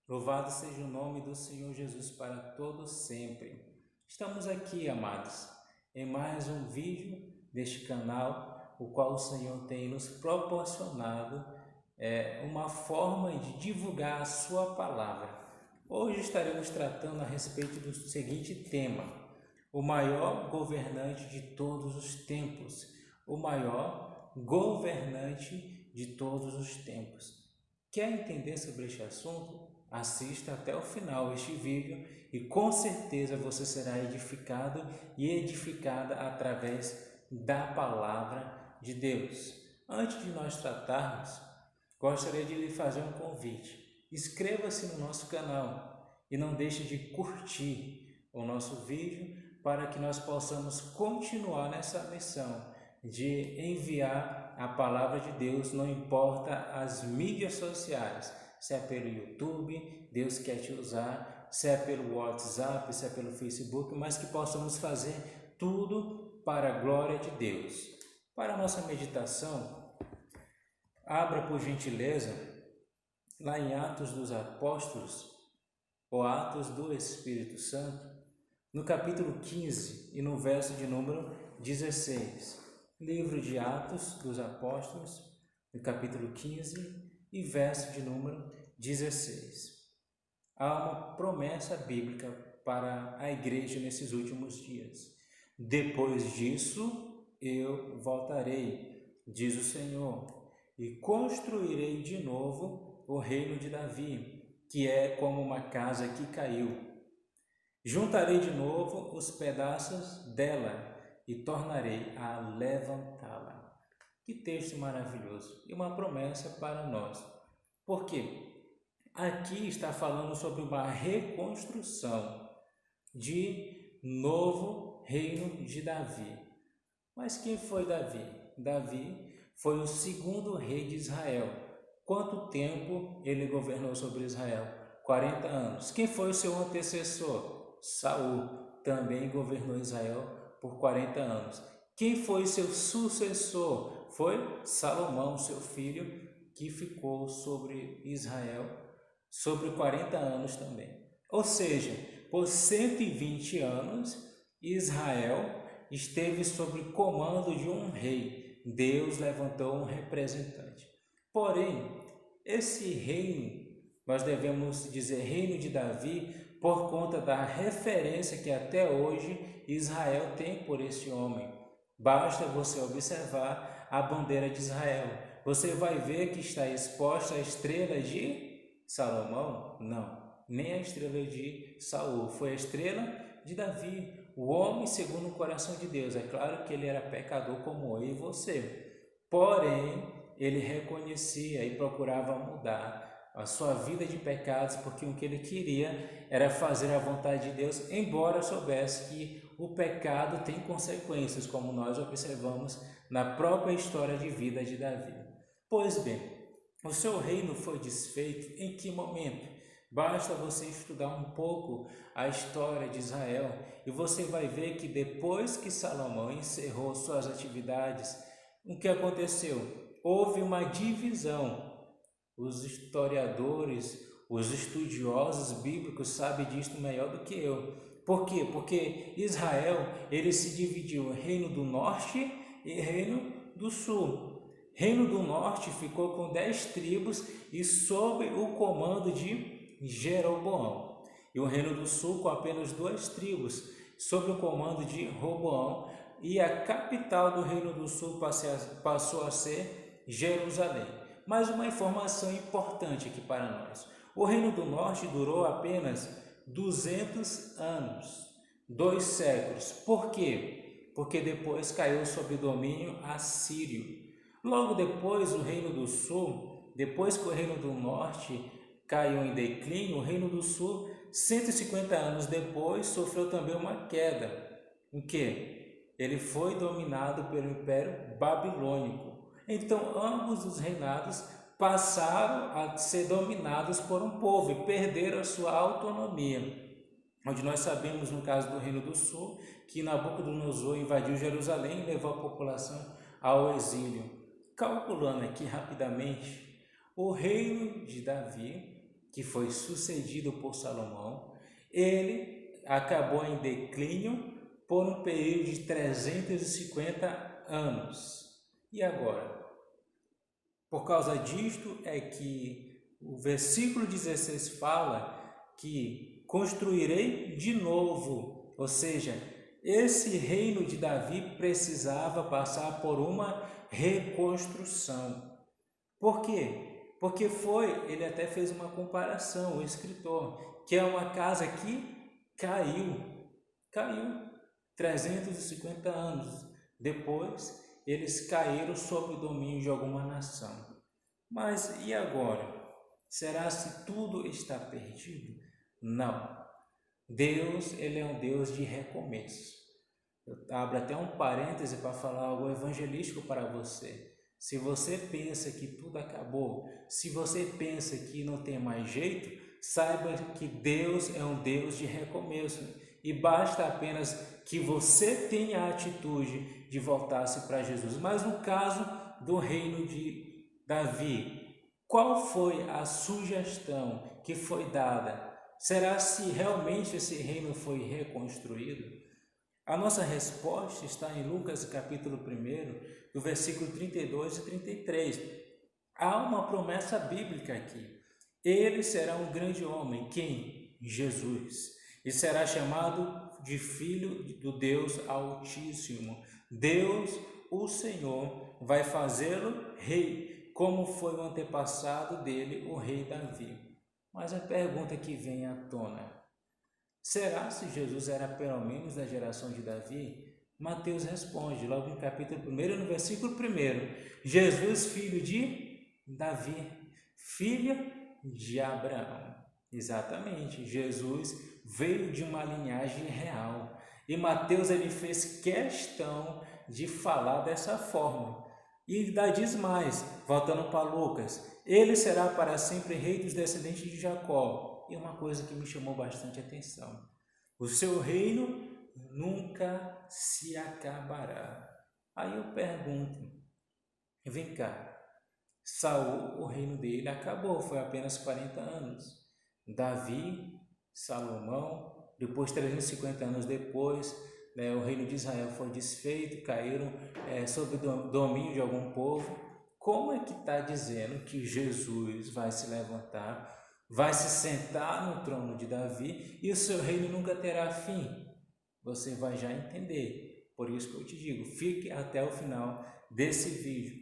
Louvado seja o nome do Senhor Jesus para todos sempre. Estamos aqui, amados, em mais um vídeo deste canal, o qual o Senhor tem nos proporcionado uma forma de divulgar a sua palavra. Hoje estaremos tratando a respeito do seguinte tema: o maior governante de todos os tempos, o maior governante de todos os tempos. Quer entender sobre este assunto? Assista até o final este vídeo e com certeza você será edificado e edificada através da palavra de Deus. Antes de nós tratarmos, gostaria de lhe fazer um convite. Inscreva-se no nosso canal e não deixe de curtir o nosso vídeo para que nós possamos continuar nessa missão de enviar a palavra de Deus, não importa as mídias sociais. Se é pelo YouTube, Deus quer te usar, se é pelo WhatsApp, se é pelo Facebook, mas que possamos fazer tudo para a glória de Deus. Para a nossa meditação, abra por gentileza lá em Atos dos Apóstolos, ou Atos do Espírito Santo, no capítulo 15 e no verso de número 16. Livro de Atos dos Apóstolos, no capítulo 15 e verso de número 16. Há uma promessa bíblica para a igreja nesses últimos dias. Depois disso, eu voltarei, diz o Senhor, e construirei de novo o reino de Davi, que é como uma casa que caiu. Juntarei de novo os pedaços dela e tornarei a levantá-la. Que texto maravilhoso e uma promessa para nós. Por quê? Aqui está falando sobre uma reconstrução de novo reino de Davi. Mas quem foi Davi? Davi foi o segundo rei de Israel. Quanto tempo ele governou sobre Israel? 40 anos. Quem foi o seu antecessor? Saul também governou Israel por 40 anos. Quem foi seu sucessor? Foi Salomão, seu filho, que ficou sobre Israel sobre 40 anos também. Ou seja, por 120 anos, Israel esteve sob comando de um rei. Deus levantou um representante. Porém, esse reino, nós devemos dizer reino de Davi, por conta da referência que até hoje Israel tem por esse homem. Basta você observar a bandeira de Israel. Você vai ver que está exposta a estrela de Salomão? Não, nem a estrela de Saul. Foi a estrela de Davi, o homem segundo o coração de Deus. É claro que ele era pecador como eu e você. Porém, ele reconhecia e procurava mudar a sua vida de pecados, porque o que ele queria era fazer a vontade de Deus, embora soubesse que o pecado tem consequências, como nós observamos na própria história de vida de Davi. Pois bem, o seu reino foi desfeito em que momento? Basta você estudar um pouco a história de Israel e você vai ver que depois que Salomão encerrou suas atividades, o que aconteceu? Houve uma divisão. Os historiadores, os estudiosos bíblicos sabem disto melhor do que eu. Por quê? Porque Israel ele se dividiu em reino do norte e reino do sul. Reino do norte ficou com 10 tribos e sob o comando de Jeroboão. E o reino do sul com apenas 2 tribos, sob o comando de Roboão. E a capital do reino do sul passou a ser Jerusalém. Mais uma informação importante aqui para nós. O reino do norte durou apenas 200 anos, 2 séculos. Por quê? Porque depois caiu sob domínio assírio. Logo depois, o reino do sul, depois que o reino do norte caiu em declínio, o reino do sul, 150 anos depois, sofreu também uma queda. Em que? Ele foi dominado pelo Império Babilônico. Então, ambos os reinados passaram a ser dominados por um povo e perderam a sua autonomia. Onde nós sabemos, no caso do Reino do Sul, que Nabucodonosor invadiu Jerusalém e levou a população ao exílio. Calculando aqui rapidamente, o reino de Davi que foi sucedido por Salomão, ele acabou em declínio por um período de 350 anos. E agora? Por causa disto é que o versículo 16 fala que construirei de novo, ou seja, esse reino de Davi precisava passar por uma reconstrução. Por quê? Porque ele até fez uma comparação, o escritor, que é uma casa que caiu 350 anos depois, eles caíram sob o domínio de alguma nação. Mas e agora? Será que tudo está perdido? Não. Deus, ele é um Deus de recomeço. Eu abro até um parêntese para falar algo evangelístico para você. Se você pensa que tudo acabou, se você pensa que não tem mais jeito, saiba que Deus é um Deus de recomeço. E basta apenas que você tenha a atitude de voltar-se para Jesus. Mas no caso do reino de Davi, qual foi a sugestão que foi dada? Será se realmente esse reino foi reconstruído? A nossa resposta está em Lucas capítulo 1, do versículo 32 e 33. Há uma promessa bíblica aqui. Ele será um grande homem. Quem? Jesus. E será chamado de Filho do Deus Altíssimo. Deus, o Senhor, vai fazê-lo rei, como foi o antepassado dele, o rei Davi. Mas a pergunta que vem à tona: será se Jesus era pelo menos da geração de Davi? Mateus responde, logo no capítulo 1, no versículo 1, Jesus, filho de Davi, filho de Abraão. Exatamente, Jesus veio de uma linhagem real. E Mateus ele fez questão de falar dessa forma. E ainda diz mais, voltando para Lucas, ele será para sempre rei dos descendentes de Jacó. E uma coisa que me chamou bastante atenção: o seu reino nunca se acabará. Aí eu pergunto, vem cá, Saul, o reino dele acabou, foi apenas 40 anos. Davi, Salomão, depois 350 anos depois, o reino de Israel foi desfeito, caíram sob o domínio de algum povo. Como é que está dizendo que Jesus vai se levantar, vai se sentar no trono de Davi e o seu reino nunca terá fim? Você vai já entender. Por isso que eu te digo, fique até o final desse vídeo.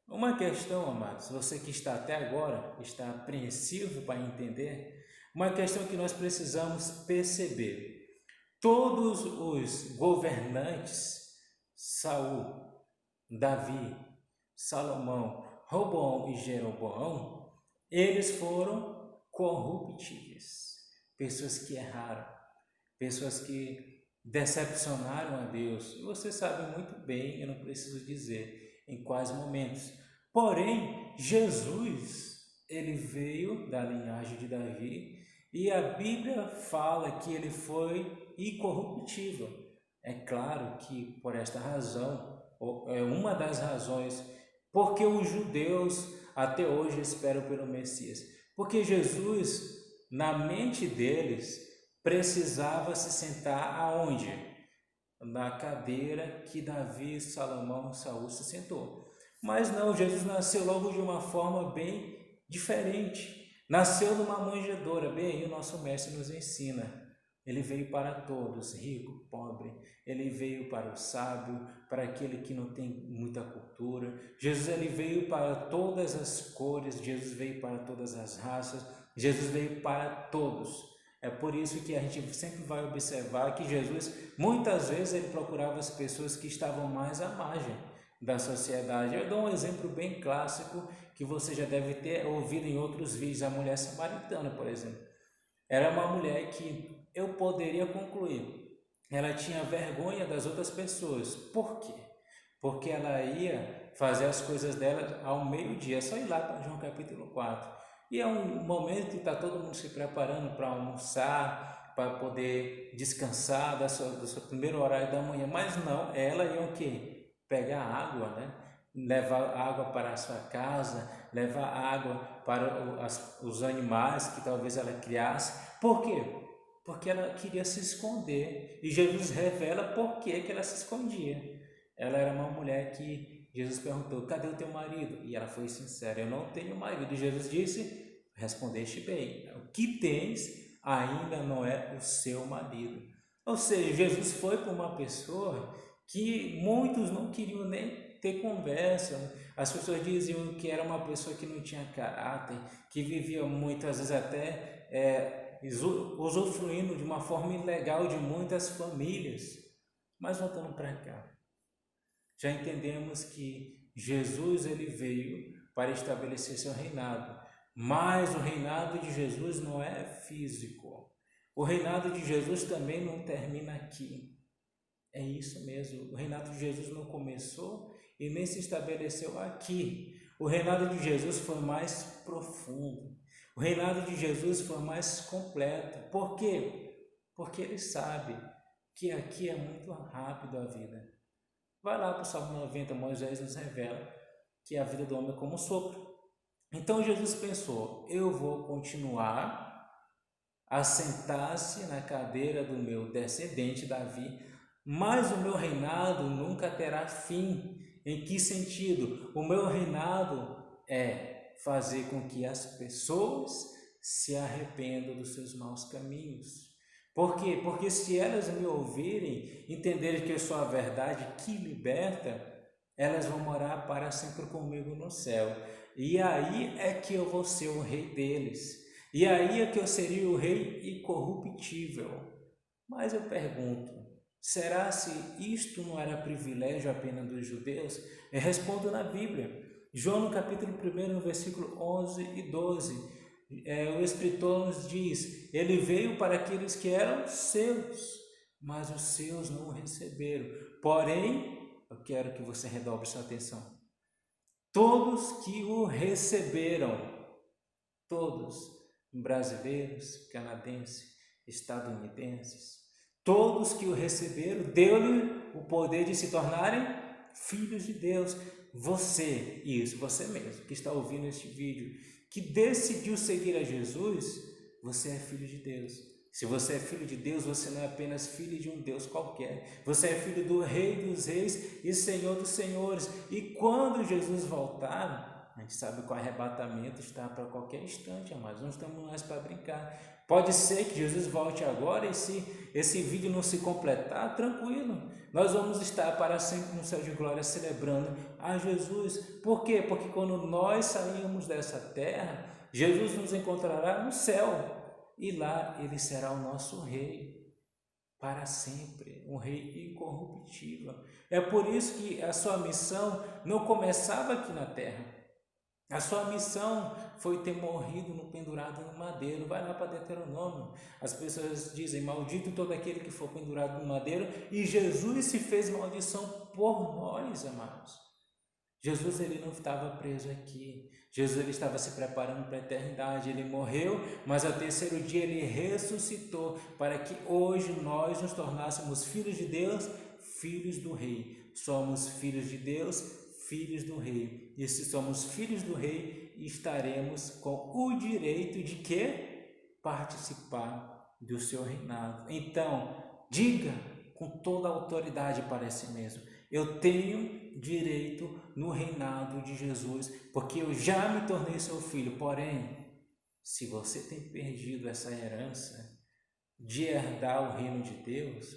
Uma questão, amados, você que está até agora, está apreensivo para entender, uma questão que nós precisamos perceber. Todos os governantes, Saul, Davi, Salomão, Roboão e Jeroboão, eles foram corruptíveis, pessoas que erraram, pessoas que decepcionaram a Deus. Você sabe muito bem, eu não preciso dizer em quais momentos. Porém, Jesus, ele veio da linhagem de Davi e a Bíblia fala que ele foi incorruptível. É claro que por esta razão, é uma das razões porque os judeus até hoje esperam pelo Messias. Porque Jesus, na mente deles, precisava se sentar aonde? Na cadeira que Davi, Salomão e Saul se sentou. Mas não, Jesus nasceu logo de uma forma bem diferente. Nasceu numa manjedoura, bem aí o nosso mestre nos ensina. Ele veio para todos, rico, pobre. Ele veio para o sábio, para aquele que não tem muita cultura. Jesus ele veio para todas as cores, Jesus veio para todas as raças, Jesus veio para todos. É por isso que a gente sempre vai observar que Jesus, muitas vezes, ele procurava as pessoas que estavam mais à margem da sociedade. Eu dou um exemplo bem clássico que você já deve ter ouvido em outros vídeos, a mulher samaritana, por exemplo. Era uma mulher que eu poderia concluir, ela tinha vergonha das outras pessoas. Por quê? Porque ela ia fazer as coisas dela ao meio-dia, é só ir lá para João capítulo 4. E é um momento que está todo mundo se preparando para almoçar, para poder descansar do seu primeiro horário da manhã. Mas não, ela ia o quê? Pegar água, né? Levar água para a sua casa, levar água para os animais que talvez ela criasse. Por quê? Porque ela queria se esconder. E Jesus revela por que ela se escondia. Ela era uma mulher que Jesus perguntou: cadê o teu marido? E ela foi sincera: eu não tenho marido. E Jesus disse: respondeste bem, o que tens ainda não é o seu marido. Ou seja, Jesus foi para uma pessoa que muitos não queriam nem ter conversa. As pessoas diziam que era uma pessoa que não tinha caráter, que vivia muitas vezes até usufruindo de uma forma ilegal de muitas famílias. Mas voltando para cá, já entendemos que Jesus ele veio para estabelecer seu reinado, mas o reinado de Jesus não é físico. O reinado de Jesus também não termina aqui. É isso mesmo, o reinado de Jesus não começou e nem se estabeleceu aqui. O reinado de Jesus foi mais profundo. O reinado de Jesus foi mais completo. Por quê? Porque ele sabe que aqui é muito rápido a vida. Vai lá para o Salmo 90, Moisés nos revela que a vida do homem é como um sopro. Então Jesus pensou: eu vou continuar a sentar-se na cadeira do meu descendente Davi, mas o meu reinado nunca terá fim. Em que sentido? O meu reinado é fazer com que as pessoas se arrependam dos seus maus caminhos. Por quê? Porque se elas me ouvirem, entenderem que eu sou a verdade que liberta, elas vão morar para sempre comigo no céu. E aí é que eu vou ser o rei deles. E aí é que eu seria o rei incorruptível. Mas eu pergunto, será se isto não era privilégio apenas dos judeus? Eu respondo na Bíblia. João no capítulo 1, no versículo 11 e 12, o escritor nos diz: ele veio para aqueles que eram seus, mas os seus não o receberam. Porém, eu quero que você redobre sua atenção. Todos que o receberam, todos, brasileiros, canadenses, estadunidenses, todos que o receberam, deu-lhe o poder de se tornarem filhos de Deus. Você, isso, você mesmo, que está ouvindo este vídeo, que decidiu seguir a Jesus, você é filho de Deus. Se você é filho de Deus, você não é apenas filho de um Deus qualquer. Você é filho do Rei dos Reis e Senhor dos Senhores. E quando Jesus voltar, a gente sabe que o arrebatamento está para qualquer instante, mas não estamos mais para brincar. Pode ser que Jesus volte agora e se esse vídeo não se completar, tranquilo. Nós vamos estar para sempre no céu de glória celebrando a Jesus. Por quê? Porque quando nós sairmos dessa terra, Jesus nos encontrará no céu. E lá ele será o nosso rei para sempre, um rei incorruptível. É por isso que a sua missão não começava aqui na terra. A sua missão foi ter morrido pendurado no madeiro. Vai lá para Deuteronômio. As pessoas dizem: maldito todo aquele que for pendurado no madeiro. E Jesus se fez maldição por nós, amados. Jesus ele não estava preso aqui. Jesus ele estava se preparando para a eternidade. Ele morreu, mas ao terceiro dia ele ressuscitou para que hoje nós nos tornássemos filhos de Deus, filhos do Rei. Somos filhos de Deus, filhos do Rei. E se somos filhos do Rei, estaremos com o direito de quê? Participar do seu reinado. Então, diga com toda a autoridade para si mesmo: eu tenho direito no reinado de Jesus, porque eu já me tornei seu filho. Porém, se você tem perdido essa herança de herdar o reino de Deus,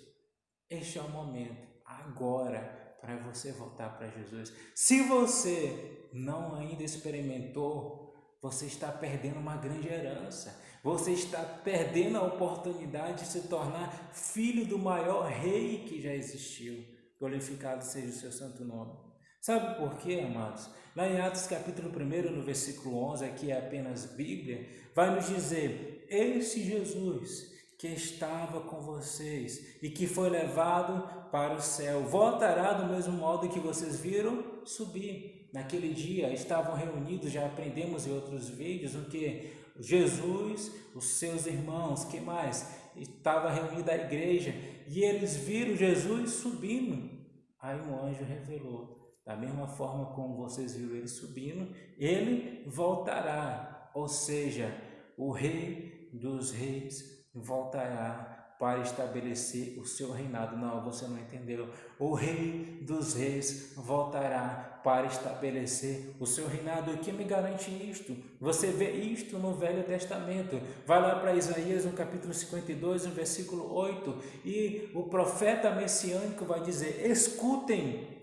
este é o momento agora para você voltar para Jesus. Se você não ainda experimentou, você está perdendo uma grande herança. Você está perdendo a oportunidade de se tornar filho do maior rei que já existiu. Glorificado seja o seu santo nome. Sabe por quê, amados? Lá em Atos capítulo 1, no versículo 11, aqui é apenas Bíblia, vai nos dizer: esse Jesus que estava com vocês e que foi levado para o céu, voltará do mesmo modo que vocês viram subir. Naquele dia estavam reunidos, já aprendemos em outros vídeos, o que? Jesus, os seus irmãos, que mais? Estava reunida a igreja e eles viram Jesus subindo. Aí um anjo revelou: Da mesma forma como vocês viram ele subindo, ele voltará. Ou seja, o Rei dos Reis voltará para estabelecer o seu reinado. Não, você não entendeu. O Rei dos Reis voltará para estabelecer o seu reinado. E quem me garante isto? Você vê isto no Velho Testamento. Vai lá para Isaías, no capítulo 52, no versículo 8, e o profeta messiânico vai dizer: escutem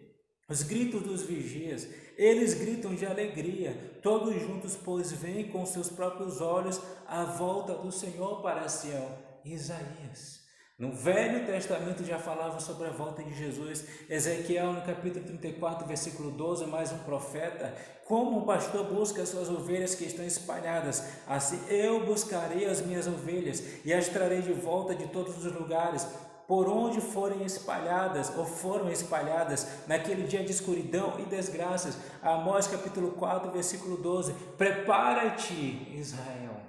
os gritos dos vigias, eles gritam de alegria, todos juntos, pois veem com seus próprios olhos a volta do Senhor para Sião. Isaías, no Velho Testamento, já falava sobre a volta de Jesus. Ezequiel, no capítulo 34, versículo 12, mais um profeta: como o pastor busca as suas ovelhas que estão espalhadas, assim eu buscarei as minhas ovelhas e as trarei de volta de todos os lugares por onde forem espalhadas ou foram espalhadas naquele dia de escuridão e desgraças. Amós capítulo 4, versículo 12: prepara-te, Israel,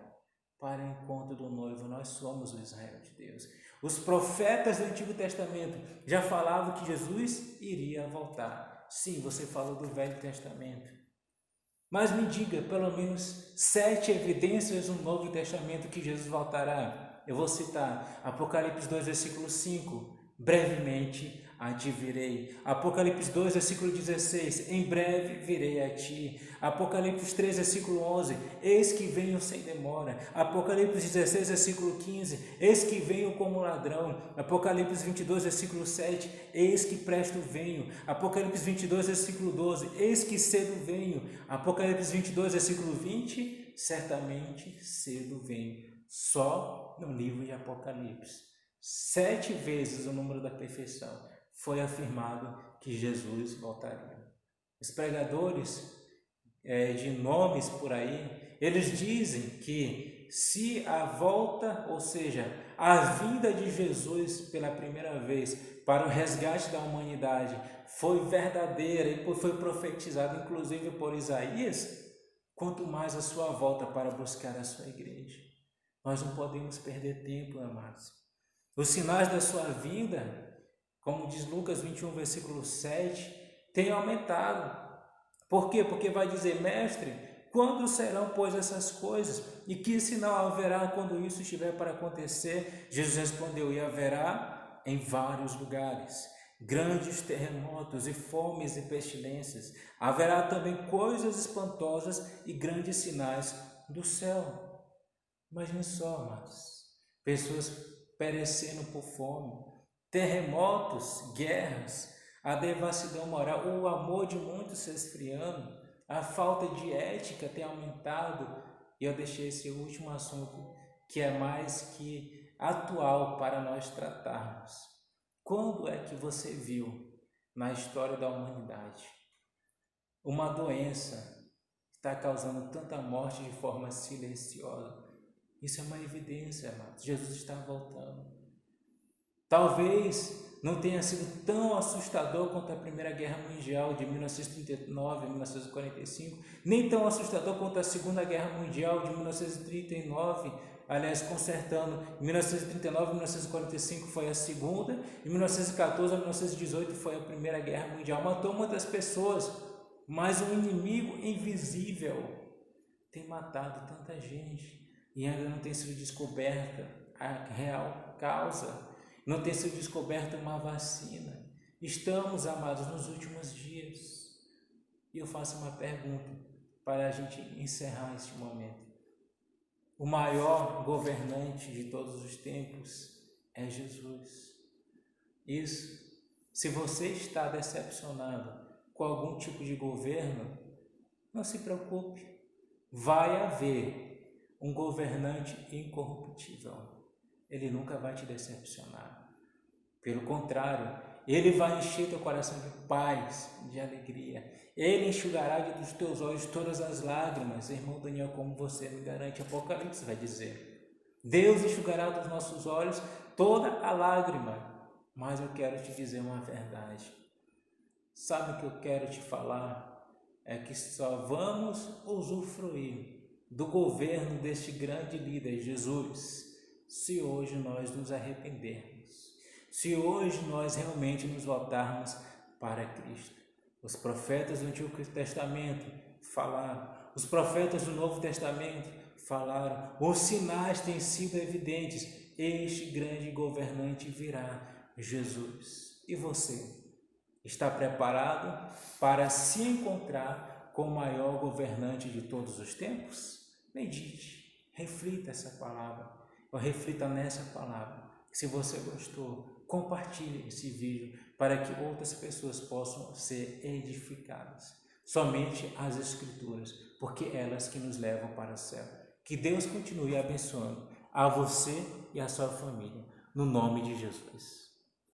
para o encontro do noivo. Nós somos o Israel de Deus. Os profetas do Antigo Testamento já falavam que Jesus iria voltar. Sim, você falou do Velho Testamento. Mas me diga pelo menos 7 evidências no Novo Testamento que Jesus voltará. Eu vou citar Apocalipse 2, versículo 5. Brevemente a ti virei. Apocalipse 2, versículo 16. Em breve virei a ti. Apocalipse 3, versículo 11. Eis que venho sem demora. Apocalipse 16, versículo 15. Eis que venho como ladrão. Apocalipse 22, versículo 7. Eis que presto venho. Apocalipse 22, versículo 12. Eis que cedo venho. Apocalipse 22, versículo 20. Certamente cedo venho. Só no livro de Apocalipse, 7 vezes o número da perfeição, foi afirmado que Jesus voltaria. Os pregadores de nomes por aí, eles dizem que se a volta, ou seja, a vinda de Jesus pela primeira vez para o resgate da humanidade foi verdadeira e foi profetizada inclusive por Isaías, quanto mais a sua volta para buscar a sua igreja. Nós não podemos perder tempo, amados. Os sinais da sua vinda, como diz Lucas 21, versículo 7, têm aumentado. Por quê? Porque vai dizer: mestre, quando serão, pois, essas coisas? E que sinal haverá quando isso estiver para acontecer? Jesus respondeu: e haverá em vários lugares grandes terremotos e fomes e pestilências. Haverá também coisas espantosas e grandes sinais do céu. Imagine só, amados, pessoas perecendo por fome, terremotos, guerras, a devassidão moral, o amor de muitos se esfriando, a falta de ética tem aumentado. E eu deixei esse último assunto, que é mais que atual para nós tratarmos. Quando é que você viu na história da humanidade uma doença está causando tanta morte de forma silenciosa? Isso é uma evidência, amados. Jesus está voltando. Talvez não tenha sido tão assustador quanto a Primeira Guerra Mundial de 1939 a 1945, nem tão assustador quanto a Segunda Guerra Mundial de 1939, aliás, consertando, em 1939 a 1945 foi a Segunda, em 1914 a 1918 foi a Primeira Guerra Mundial. Matou muitas pessoas, mas um inimigo invisível tem matado tanta gente. E ainda não tem sido descoberta a real causa, não tem sido descoberta uma vacina. Estamos, amados, nos últimos dias. E eu faço uma pergunta para a gente encerrar este momento. O maior governante de todos os tempos é Jesus. Isso, se você está decepcionado com algum tipo de governo, não se preocupe, vai haver um governante incorruptível. Ele nunca vai te decepcionar. Pelo contrário, ele vai encher teu coração de paz, de alegria. Ele enxugará dos teus olhos todas as lágrimas. Irmão Daniel, como você me garante, Apocalipse vai dizer: Deus enxugará dos nossos olhos toda a lágrima. Mas eu quero te dizer uma verdade. Sabe o que eu quero te falar? É que só vamos usufruir do governo deste grande líder, Jesus, se hoje nós nos arrependermos, se hoje nós realmente nos voltarmos para Cristo. Os profetas do Antigo Testamento falaram, os profetas do Novo Testamento falaram, os sinais têm sido evidentes, este grande governante virá, Jesus. E você? Está preparado para se encontrar com o maior governante de todos os tempos? Medite, reflita essa palavra, ou reflita nessa palavra. Se você gostou, compartilhe esse vídeo para que outras pessoas possam ser edificadas. Somente as Escrituras, porque elas que nos levam para o céu. Que Deus continue abençoando a você e a sua família, no nome de Jesus.